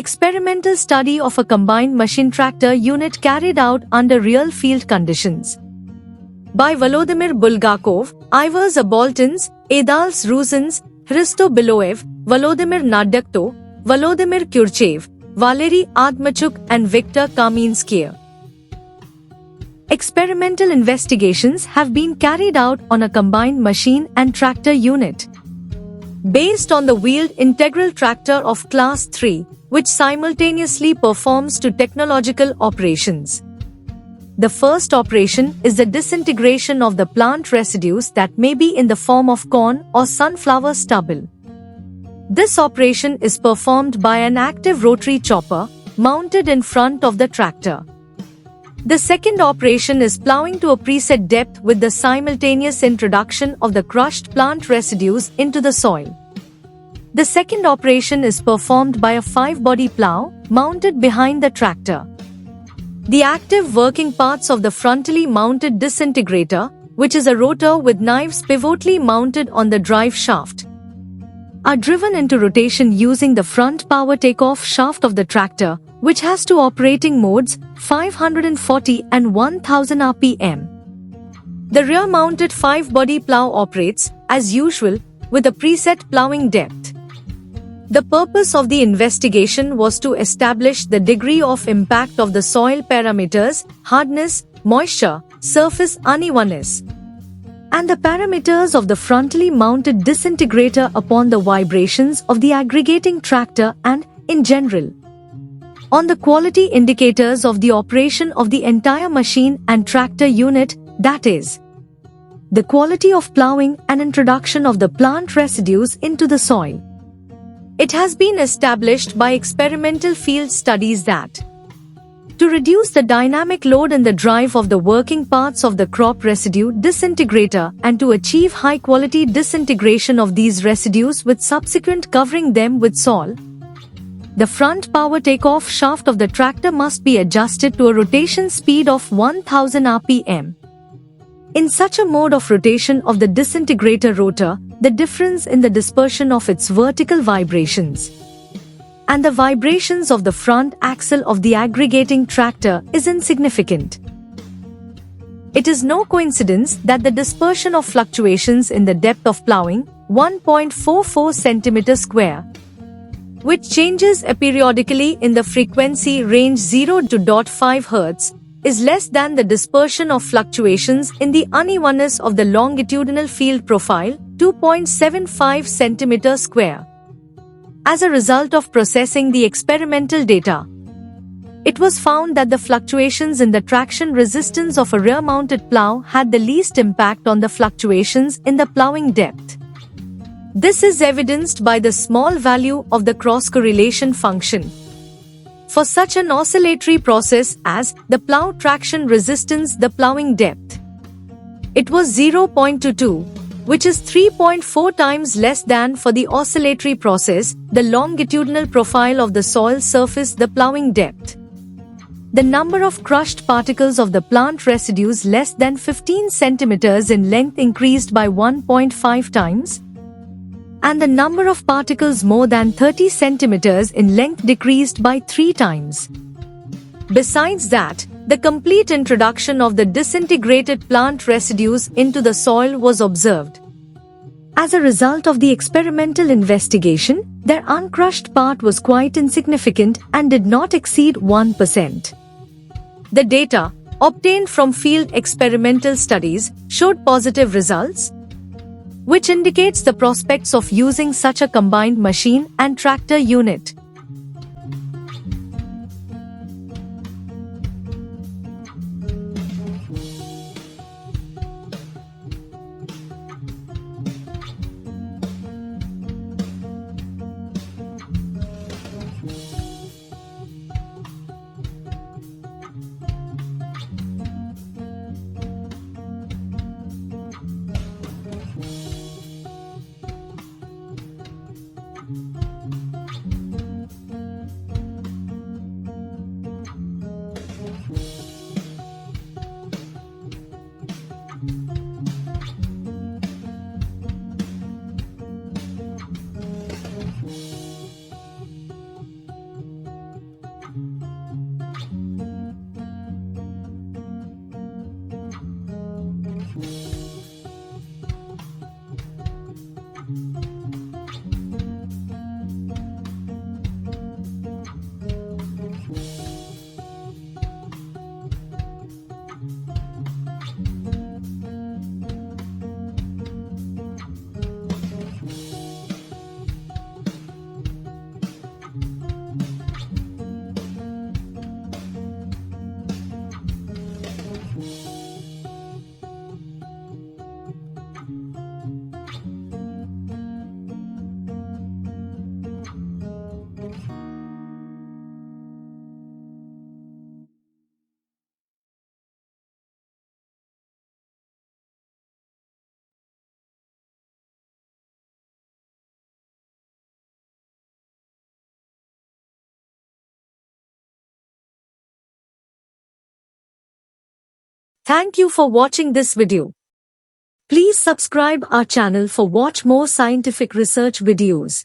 Experimental study of a combined machine tractor unit carried out under real field conditions. By Volodymyr Bulgakov, Ivor Zaboltins, Adals Rusins, Hristo Biloev, Volodymyr Nadekto, Volodymyr Kurchev, Valery Admachuk and Viktor Kaminsky. Experimental investigations have been carried out on a combined machine and tractor unit based on the wheeled integral tractor of Class 3, which simultaneously performs two technological operations. The first operation is the disintegration of the plant residues that may be in the form of corn or sunflower stubble. This operation is performed by an active rotary chopper mounted in front of the tractor. The second operation is plowing to a preset depth with the simultaneous introduction of the crushed plant residues into the soil. The second operation is performed by a 5-body plow mounted behind the tractor. The active working parts of the frontally mounted disintegrator, which is a rotor with knives pivotally mounted on the drive shaft, are driven into rotation using the front power takeoff shaft of the tractor, which has two operating modes, 540 and 1000 rpm. The rear-mounted 5-body plow operates, as usual, with a preset plowing depth. The purpose of the investigation was to establish the degree of impact of the soil parameters, hardness, moisture, surface unevenness, and the parameters of the frontally mounted disintegrator upon the vibrations of the aggregating tractor and, in general, on the quality indicators of the operation of the entire machine and tractor unit, that is, the quality of plowing and introduction of the plant residues into the soil. It has been established by experimental field studies that to reduce the dynamic load in the drive of the working parts of the crop residue disintegrator and to achieve high-quality disintegration of these residues with subsequent covering them with soil, the front power takeoff shaft of the tractor must be adjusted to a rotation speed of 1000 rpm. In such a mode of rotation of the disintegrator rotor, the difference in the dispersion of its vertical vibrations and the vibrations of the front axle of the aggregating tractor is insignificant. It is no coincidence that the dispersion of fluctuations in the depth of plowing, 1.44 cm square, which changes aperiodically in the frequency range 0 to 0.5 Hz, is less than the dispersion of fluctuations in the unevenness of the longitudinal field profile, 2.75 cm square. As a result of processing the experimental data, it was found that the fluctuations in the traction resistance of a rear-mounted plow had the least impact on the fluctuations in the plowing depth. This is evidenced by the small value of the cross-correlation function for such an oscillatory process as the plow traction resistance, the plowing depth. It was 0.22, which is 3.4 times less than for the oscillatory process, the longitudinal profile of the soil surface, the plowing depth. The number of crushed particles of the plant residues less than 15 cm in length increased by 1.5 times, and the number of particles more than 30 cm in length decreased by 3 times. Besides that, the complete introduction of the disintegrated plant residues into the soil was observed. As a result of the experimental investigation, their uncrushed part was quite insignificant and did not exceed 1%. The data, obtained from field experimental studies, showed positive results, which indicates the prospects of using such a combined machine and tractor unit. Thank you for watching this video. Please subscribe our channel for watch more scientific research videos.